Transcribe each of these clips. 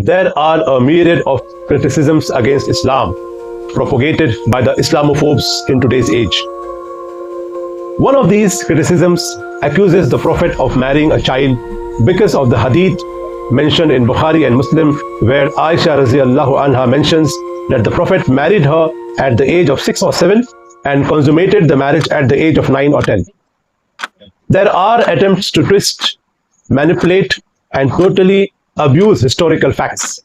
There are a myriad of criticisms against Islam propagated by the Islamophobes in today's age. One of these criticisms accuses the Prophet of marrying a child because of the hadith mentioned in Bukhari and Muslim, where Aisha radiallahu anha mentions that the Prophet married her at the age of 6 or 7 and consummated the marriage at the age of 9 or 10. There are attempts to twist, manipulate, and totally abuse historical facts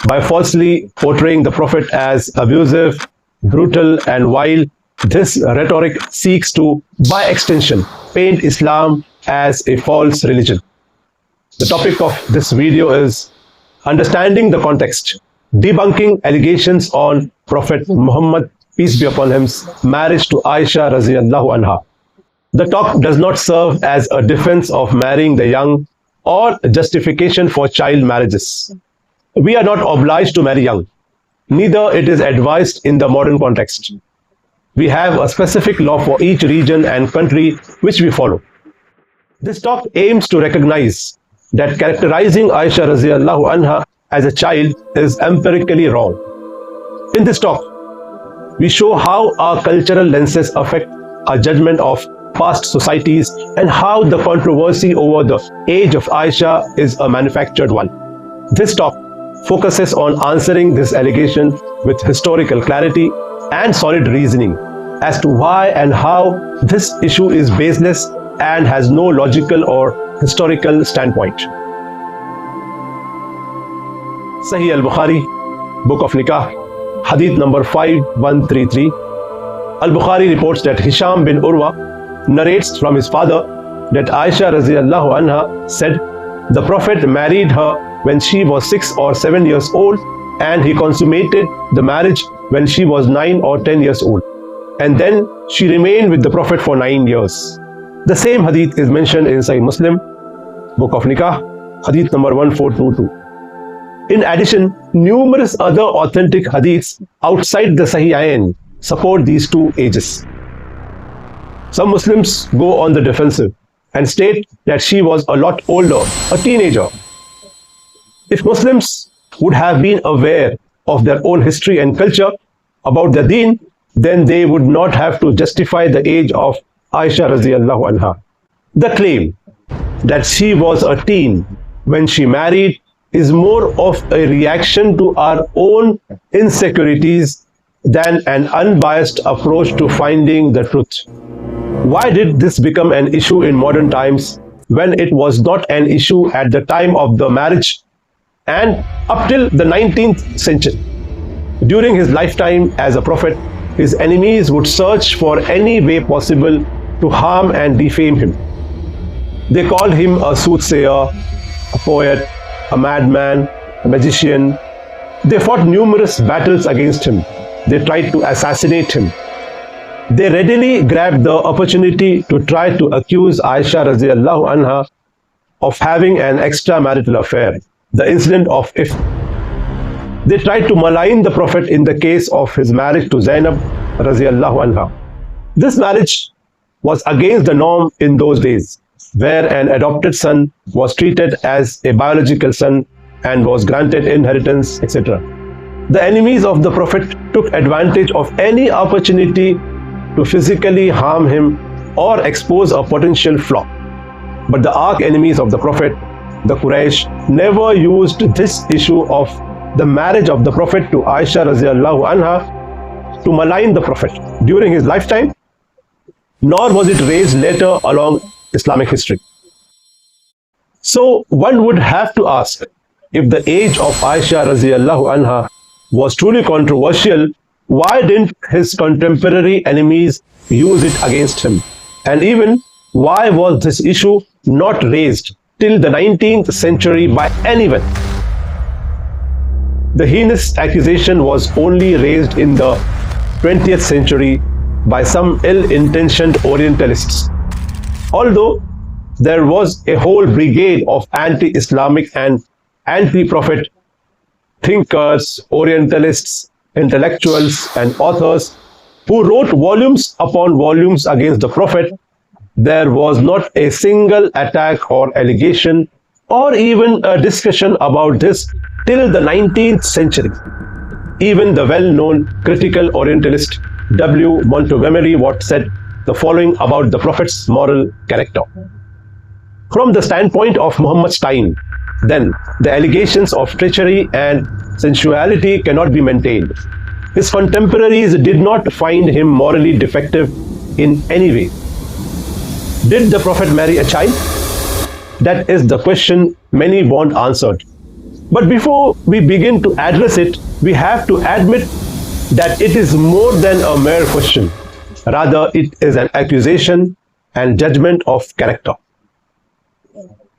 by falsely portraying the Prophet as abusive, brutal, and vile. This rhetoric seeks to, by extension, paint Islam as a false religion. The topic of this video is understanding the context, debunking allegations on Prophet Muhammad, peace be upon him, marriage to Aisha radiallahu anha. The talk does not serve as a defense of marrying the young or justification for child marriages. We are not obliged to marry young. Neither it is advised in the modern context. We have a specific law for each region and country which we follow. This talk aims to recognize that characterizing Aisha radiallahu anha as a child is empirically wrong. In this talk, we show how our cultural lenses affect our judgment of past societies and how the controversy over the age of Aisha is a manufactured one. This talk focuses on answering this allegation with historical clarity and solid reasoning as to why and how this issue is baseless and has no logical or historical standpoint. Sahih al-Bukhari, Book of Nikah, Hadith number 5133. Al-Bukhari reports that Hisham bin Urwa narrates from his father that Aisha radiallahu anha said, the Prophet married her when she was 6 or 7 years old, and he consummated the marriage when she was 9 or 10 years old. And then she remained with the Prophet for 9 years. The same hadith is mentioned in Sahih Muslim, Book of Nikah, Hadith number 1422. In addition, numerous other authentic hadiths outside the Sahihain support these two ages. Some Muslims go on the defensive and state that she was a lot older, a teenager. If Muslims would have been aware of their own history and culture about the deen, then they would not have to justify the age of Aisha radiallahu anha. The claim that she was a teen when she married is more of a reaction to our own insecurities than an unbiased approach to finding the truth. Why did this become an issue in modern times when it was not an issue at the time of the marriage and up till the 19th century? During his lifetime as a prophet, his enemies would search for any way possible to harm and defame him. They called him a soothsayer, a poet, a madman, a magician. They fought numerous battles against him. They tried to assassinate him. They readily grabbed the opportunity to try to accuse Aisha radiallahu anha of having an extramarital affair, the incident of Ifk. They tried to malign the Prophet in the case of his marriage to Zainab radiallahu anha. This marriage was against the norm in those days, where an adopted son was treated as a biological son and was granted inheritance, etc. The enemies of the Prophet took advantage of any opportunity to physically harm him or expose a potential flaw. But the arch enemies of the Prophet, the Quraysh, never used this issue of the marriage of the Prophet to Aisha radiallahu anha to malign the Prophet during his lifetime, nor was it raised later along Islamic history. So one would have to ask, if the age of Aisha radiallahu anha was truly controversial, why didn't his contemporary enemies use it against him? And even why was this issue not raised till the 19th century by anyone? The heinous accusation was only raised in the 20th century by some ill-intentioned Orientalists. Although there was a whole brigade of anti-Islamic and anti-Prophet thinkers, Orientalists, intellectuals, and authors who wrote volumes upon volumes against the Prophet, there was not a single attack or allegation or even a discussion about this till the 19th century. Even the well-known critical Orientalist W. Montgomery Watt said the following about the Prophet's moral character. From the standpoint of Muhammad's time, then, the allegations of treachery and sensuality cannot be maintained. His contemporaries did not find him morally defective in any way. Did the Prophet marry a child? That is the question many want answered. But before we begin to address it, we have to admit that it is more than a mere question. Rather, it is an accusation and judgment of character.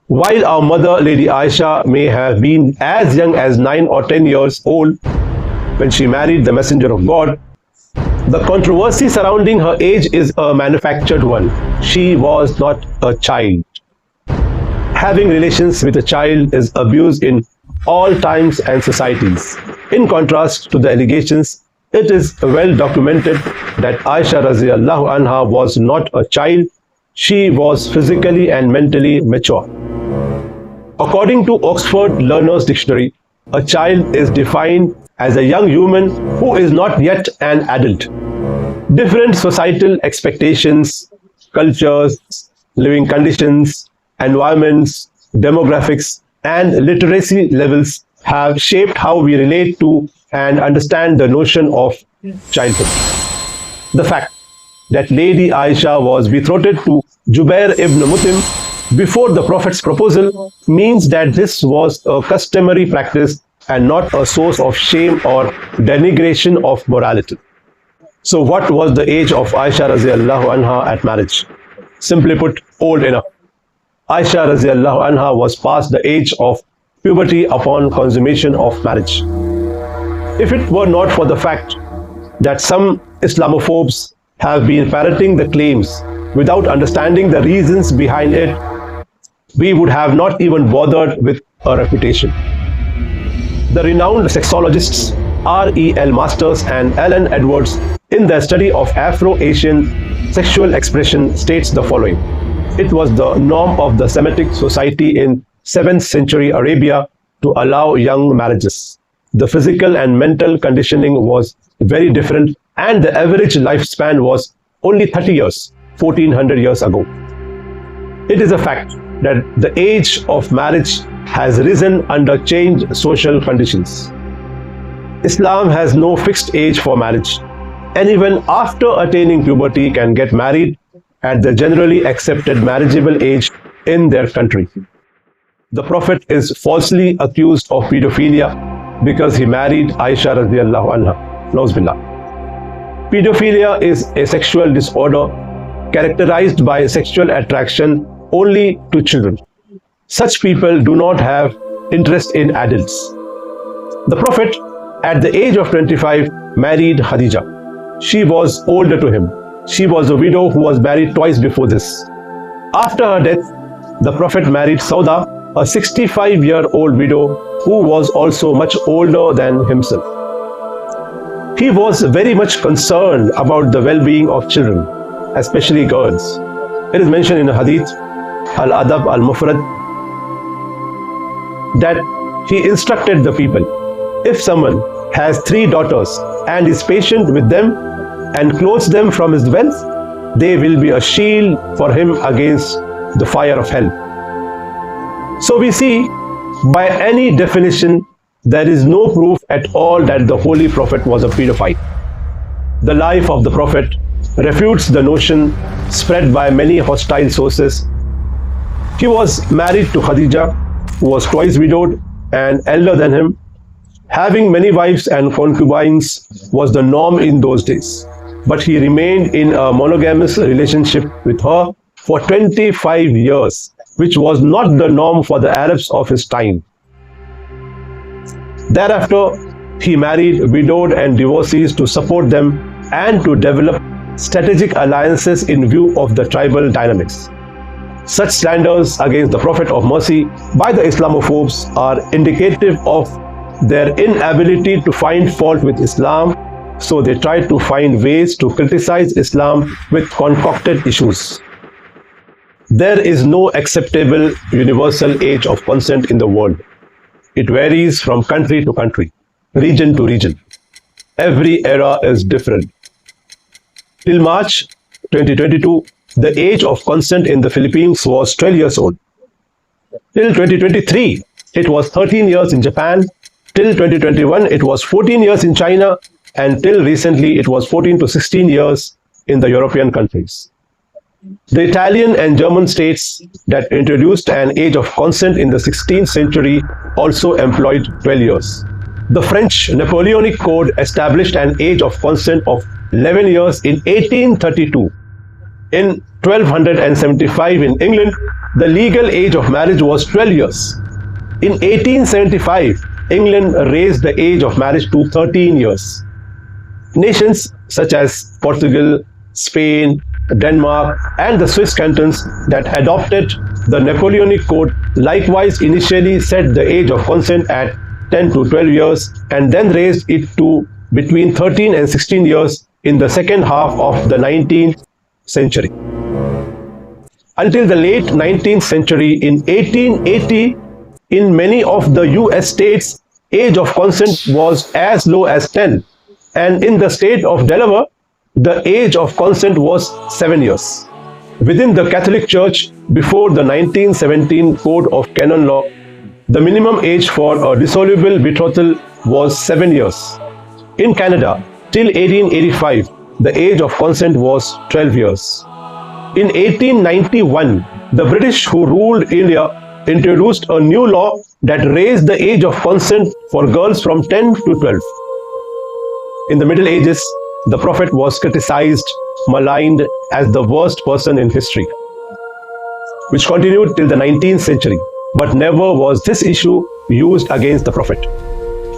While our mother, Lady Aisha, may have been as young as 9 or 10 years old when she married the Messenger of God, the controversy surrounding her age is a manufactured one. She was not a child. Having relations with a child is abuse in all times and societies. In contrast to the allegations, it is well documented that Aisha Raziyallahu Anha was not a child. She was physically and mentally mature. According to Oxford Learner's Dictionary, a child is defined as a young human who is not yet an adult. Different societal expectations, cultures, living conditions, environments, demographics, and literacy levels have shaped how we relate to and understand the notion of childhood. The fact that Lady Aisha was betrothed to Jubair ibn Mut'im before the Prophet's proposal means that this was a customary practice and not a source of shame or denigration of morality. So what was the age of Aisha Raziyallahu Anha at marriage? Simply put, old enough. Aisha Raziyallahu Anha was past the age of puberty upon consummation of marriage. If it were not for the fact that some Islamophobes have been parroting the claims without understanding the reasons behind it, we would have not even bothered with a refutation. The renowned sexologists R.E.L. Masters and Alan Edwards, in their study of Afro-Asian sexual expression, states the following. It was the norm of the Semitic society in 7th century Arabia to allow young marriages. The physical and mental conditioning was very different, and the average lifespan was only 30 years, 1400 years ago. It is a fact that the age of marriage has risen under changed social conditions. Islam has no fixed age for marriage. Anyone after attaining puberty can get married at the generally accepted marriageable age in their country. The Prophet is falsely accused of pedophilia because he married Aisha Radhiyallahu Anha. Nauzubillah. Pedophilia is a sexual disorder characterized by sexual attraction only to children. Such people do not have interest in adults. The Prophet, at the age of 25, married Khadija. She was older to him. She was a widow who was married twice before this. After her death, the Prophet married Sauda, a 65-year-old widow who was also much older than himself. He was very much concerned about the well-being of children, especially girls. It is mentioned in a hadith, Al-Adab Al-Mufrad, that he instructed the people, if someone has 3 daughters and is patient with them and clothes them from his wealth, they will be a shield for him against the fire of hell. So we see, by any definition, there is no proof at all that the Holy Prophet was a pedophile. The life of the Prophet refutes the notion spread by many hostile sources. He was married to Khadija, who was twice widowed and elder than him. Having many wives and concubines was the norm in those days, but he remained in a monogamous relationship with her for 25 years, which was not the norm for the Arabs of his time. Thereafter, he married widowed and divorcees to support them and to develop strategic alliances in view of the tribal dynamics. Such slanders against the Prophet of Mercy by the Islamophobes are indicative of their inability to find fault with Islam, so they try to find ways to criticize Islam with concocted issues. There is no acceptable universal age of consent in the world. It varies from country to country, region to region. Every era is different. Till March 2022, the age of consent in the Philippines was 12 years old. Till 2023, it was 13 years in Japan. Till 2021, it was 14 years in China. And till recently, it was 14 to 16 years in the European countries. The Italian and German states that introduced an age of consent in the 16th century also employed 12 years. The French Napoleonic Code established an age of consent of 11 years in 1832. In 1275 in England, the legal age of marriage was 12 years. In 1875, England raised the age of marriage to 13 years. Nations such as Portugal, Spain, Denmark, and the Swiss cantons that adopted the Napoleonic Code likewise initially set the age of consent at 10 to 12 years and then raised it to between 13 and 16 years in the second half of the 19th century. Until the late 19th century, in 1880, in many of the US states, age of consent was as low as 10, and in the state of Delaware, the age of consent was 7 years. Within the Catholic Church, before the 1917 Code of Canon Law, the minimum age for a dissoluble betrothal was 7 years. In Canada, till 1885, the age of consent was 12 years. In 1891, the British who ruled India introduced a new law that raised the age of consent for girls from 10 to 12. In the Middle Ages, the Prophet was criticized, maligned as the worst person in history, which continued till the 19th century, but never was this issue used against the Prophet.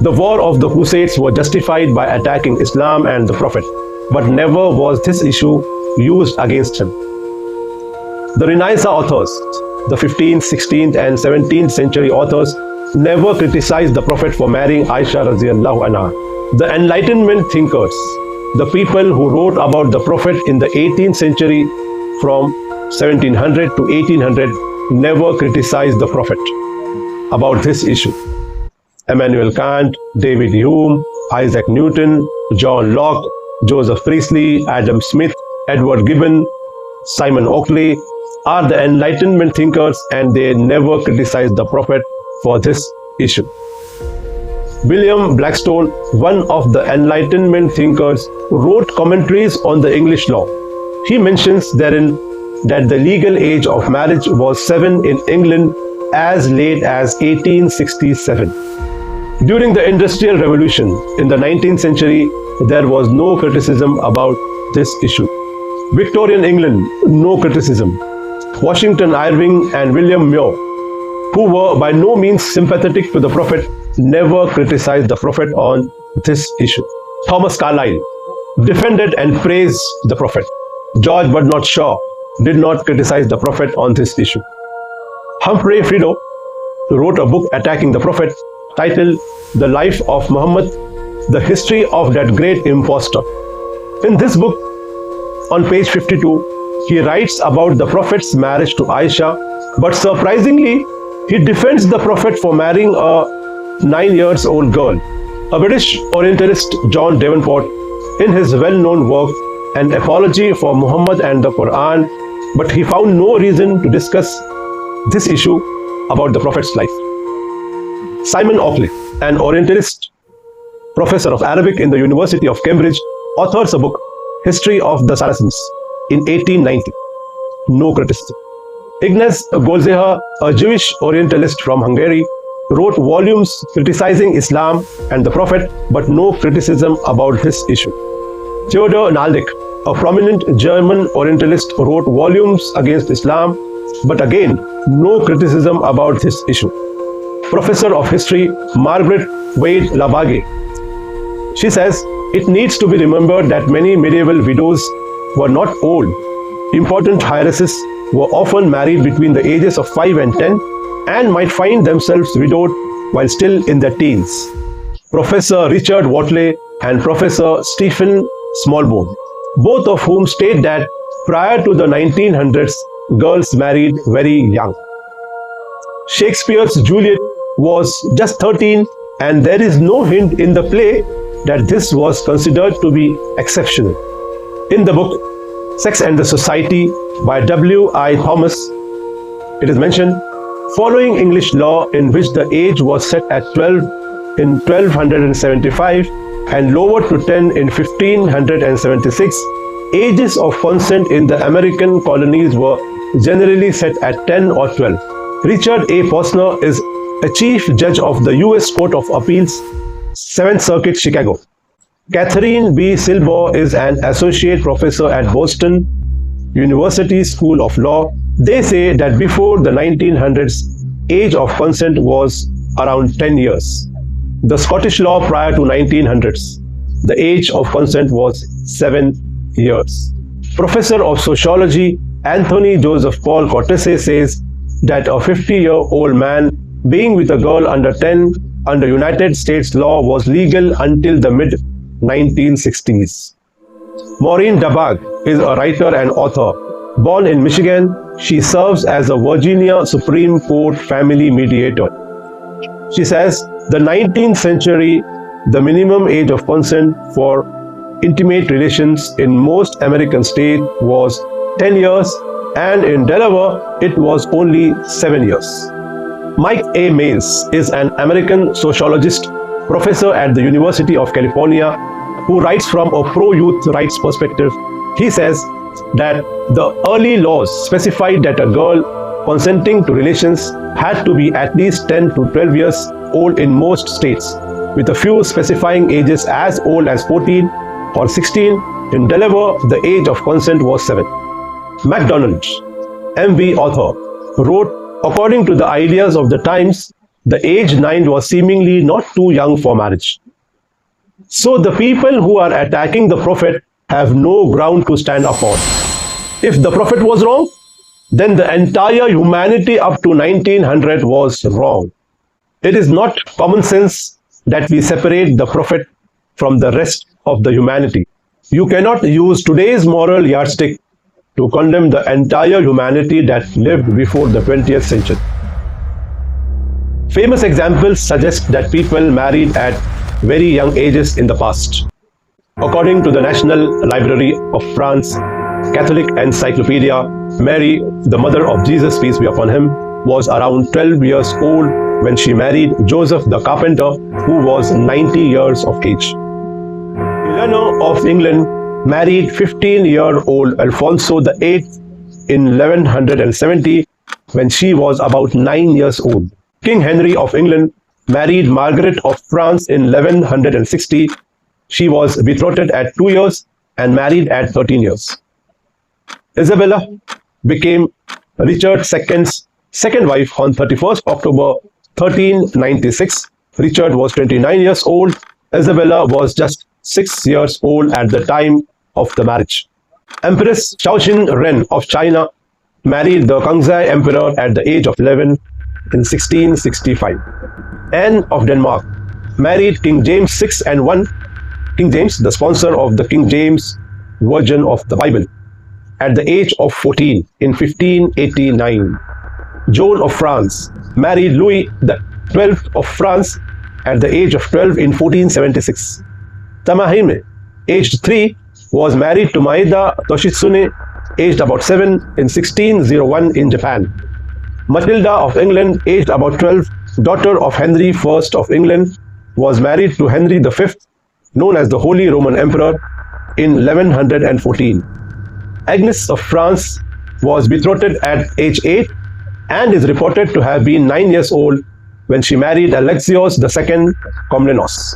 The war of the Crusades was justified by attacking Islam and the Prophet, but never was this issue used against him. The Renaissance authors, the 15th, 16th and 17th century authors, never criticized the Prophet for marrying Aisha radiallahu anha. The Enlightenment thinkers, the people who wrote about the Prophet in the 18th century from 1700 to 1800, never criticized the Prophet about this issue. Immanuel Kant, David Hume, Isaac Newton, John Locke, Joseph Priestley, Adam Smith, Edward Gibbon, Simon Oakley are the Enlightenment thinkers, and they never criticized the Prophet for this issue. William Blackstone, one of the Enlightenment thinkers, wrote commentaries on the English law. He mentions therein that the legal age of marriage was 7 in England as late as 1867. During the Industrial Revolution in the 19th century, there was no criticism about this issue. Victorian England, no criticism. Washington Irving and William Muir, who were by no means sympathetic to the Prophet, never criticized the Prophet on this issue. Thomas Carlyle defended and praised the Prophet. George Bernard Shaw did not criticize the Prophet on this issue. Humphrey Frido wrote a book attacking the Prophet titled The Life of Muhammad, The History of That Great Impostor. In this book, on page 52, he writes about the Prophet's marriage to Aisha, but surprisingly, he defends the Prophet for marrying a 9-year-old girl. A British Orientalist, John Davenport, in his well-known work, An Apology for Muhammad and the Quran, but he found no reason to discuss this issue about the Prophet's life. Simon Oakley, an Orientalist, professor of Arabic in the University of Cambridge, authors a book, History of the Saracens, in 1890. No criticism. Ignaz Goldziher, a Jewish Orientalist from Hungary, wrote volumes criticizing Islam and the Prophet, but no criticism about this issue. Theodor Naldik, a prominent German Orientalist, wrote volumes against Islam, but again, no criticism about this issue. Professor of History Margaret Wade Labage, she says, it needs to be remembered that many medieval widows were not old. Important heiresses were often married between the ages of 5 and 10 and might find themselves widowed while still in their teens. Professor Richard Watley and Professor Stephen Smallbone, both of whom state that prior to the 1900s, girls married very young. Shakespeare's Juliet was just 13, and there is no hint in the play that this was considered to be exceptional. In the book Sex and the Society by W.I. Thomas, it is mentioned, following English law in which the age was set at 12 in 1275 and lowered to 10 in 1576, ages of consent in the American colonies were generally set at 10 or 12. Richard A. Posner is a chief judge of the U.S. Court of Appeals, 7th Circuit, Chicago. Catherine B. Silber is an associate professor at Boston University School of Law. They say that before the 1900s, age of consent was around 10 years. The Scottish law prior to 1900s, the age of consent was 7 years. Professor of Sociology Anthony Joseph Paul Cortese says that a 50-year-old man being with a girl under 10 under United States law was legal until the mid-1960s. Maureen Dabag is a writer and author. Born in Michigan, she serves as a Virginia Supreme Court family mediator. She says the 19th century, the minimum age of consent for intimate relations in most American states was 10 years, and in Delaware, it was only 7 years. Mike A. Mays is an American sociologist, professor at the University of California, who writes from a pro-youth rights perspective. He says that the early laws specified that a girl consenting to relations had to be at least 10 to 12 years old in most states, with a few specifying ages as old as 14 or 16. In Delaware, the age of consent was 7. MacDonald, MV author, wrote, according to the ideas of the times, the age 9 was seemingly not too young for marriage. So the people who are attacking the Prophet have no ground to stand upon. If the Prophet was wrong, then the entire humanity up to 1900 was wrong. It is not common sense that we separate the Prophet from the rest of the humanity. You cannot use today's moral yardstick to condemn the entire humanity that lived before the 20th century. Famous examples suggest that people married at very young ages in the past. According to the National Library of France Catholic Encyclopedia, Mary, the mother of Jesus, peace be upon him, was around 12 years old when she married Joseph the carpenter, who was 90 years of age. Eleanor of England married 15-year-old Alfonso VIII in 1170 when she was about 9 years old. King Henry of England married Margaret of France in 1160. She was betrothed at 2 years and married at 13 years. Isabella became Richard II's second wife on 31st October 1396. Richard was 29 years old. Isabella was just 6 years old at the time of the marriage. Empress Shaoxin Ren of China married the Kangxi Emperor at the age of 11 in 1665. Anne of Denmark married King James VI and I, King James, the sponsor of the King James Version of the Bible, at the age of 14 in 1589. Joan of France married Louis XII of France at the age of 12 in 1476. Tamahime, aged 3, was married to Maeda Toshitsune, aged about 7 in 1601 in Japan. Matilda of England, aged about 12, daughter of Henry I of England, was married to Henry V, known as the Holy Roman Emperor, in 1114. Agnes of France was betrothed at age 8 and is reported to have been 9 years old when she married Alexios II Komnenos.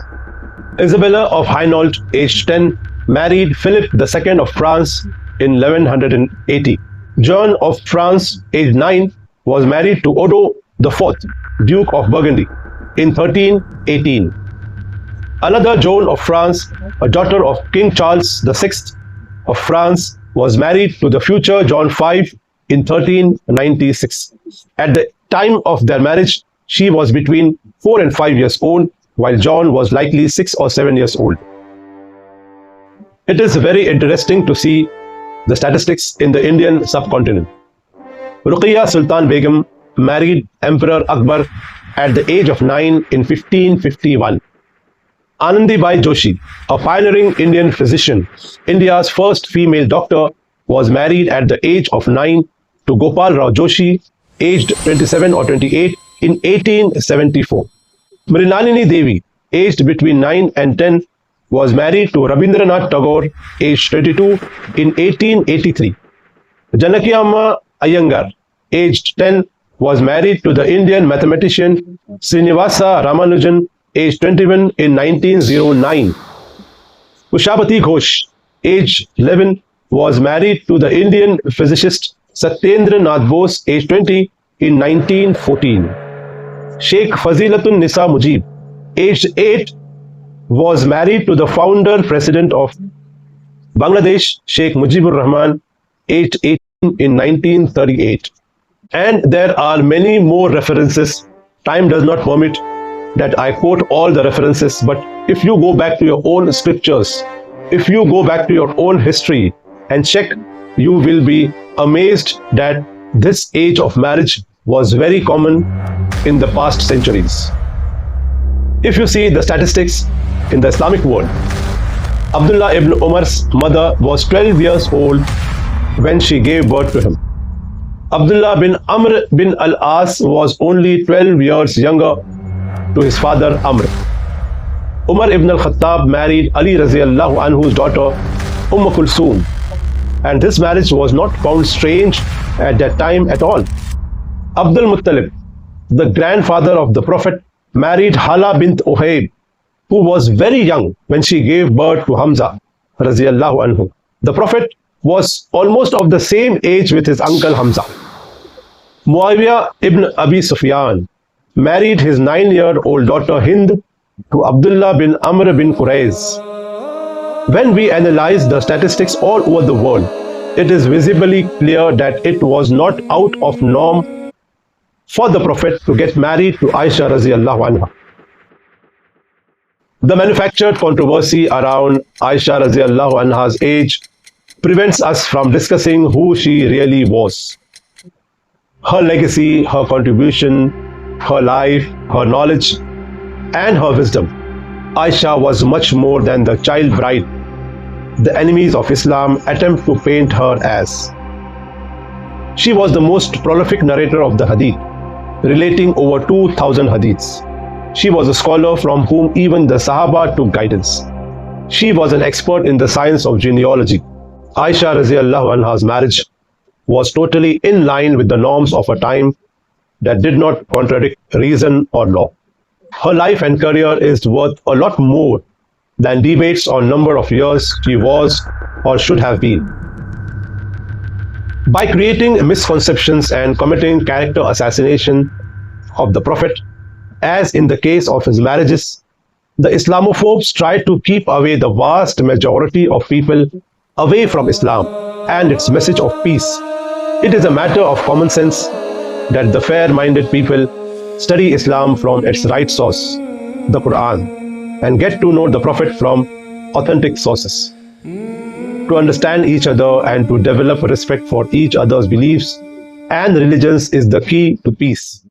Isabella of Hainault, aged 10, married Philip II of France in 1180. John of France, aged 9, was married to Odo IV, Duke of Burgundy, in 1318. Another Joan of France, a daughter of King Charles VI of France, was married to the future John V in 1396. At the time of their marriage, she was between 4 and 5 years old, while John was likely 6 or 7 years old. It is very interesting to see the statistics in the Indian subcontinent. Ruqayya Sultan Begum married Emperor Akbar at the age of 9 in 1551. Anandibai Joshi, a pioneering Indian physician, India's first female doctor, was married at the age of 9 to Gopal Rao Joshi, aged 27 or 28, in 1874. Mrinalini Devi, aged between 9 and 10, was married to Rabindranath Tagore, aged 22, in 1883. Janakiyamma Iyengar, aged 10, was married to the Indian mathematician Srinivasa Ramanujan, aged 21, in 1909. Kushabati Ghosh, aged 11, was married to the Indian physicist Satyendra Nath Bose, aged 20, in 1914. Sheikh Fazilatun Nisa Mujib, aged 8, was married to the founder president of Bangladesh, Sheikh Mujibur Rahman, aged 18, in 1938. And there are many more references. Time does not permit that I quote all the references, but if you go back to your own scriptures, if you go back to your own history and check, you will be amazed that this age of marriage was very common in the past centuries. If you see the statistics in the Islamic world, Abdullah ibn Umar's mother was 12 years old when she gave birth to him. Abdullah bin Amr bin al-As was only 12 years younger to his father Amr. Umar ibn al-Khattab married Ali Raziyallahu anhu's daughter Kulsoom, and this marriage was not found strange at that time at all. Abdul Muttalib, the grandfather of the Prophet, married Hala bint Uhayb, who was very young when she gave birth to Hamza Raziyallahu anhu. The Prophet was almost of the same age with his uncle Hamza. Muawiyah ibn Abi Sufyan married his 9-year-old daughter Hind to Abdullah bin Amr bin Qurayz. When we analyze the statistics all over the world, it is visibly clear that it was not out of norm for the Prophet to get married to Aisha Raziyallahu anha. The manufactured controversy around Aisha Raziyallahu anha's age prevents us from discussing who she really was. Her legacy, her contribution, her life, her knowledge, and her wisdom. Aisha was much more than the child bride the enemies of Islam attempt to paint her as. She was the most prolific narrator of the Hadith, relating over 2,000 Hadiths. She was a scholar from whom even the Sahaba took guidance. She was an expert in the science of genealogy. Aisha Raziyallahu anha's marriage was totally in line with the norms of a time that did not contradict reason or law. Her life and career is worth a lot more than debates on number of years she was or should have been. By creating misconceptions and committing character assassination of the Prophet, as in the case of his marriages, the Islamophobes tried to keep away the vast majority of people away from Islam and its message of peace. It is a matter of common sense that the fair-minded people study Islam from its right source, the Quran, and get to know the Prophet from authentic sources. To understand each other and to develop respect for each other's beliefs and religions is the key to peace.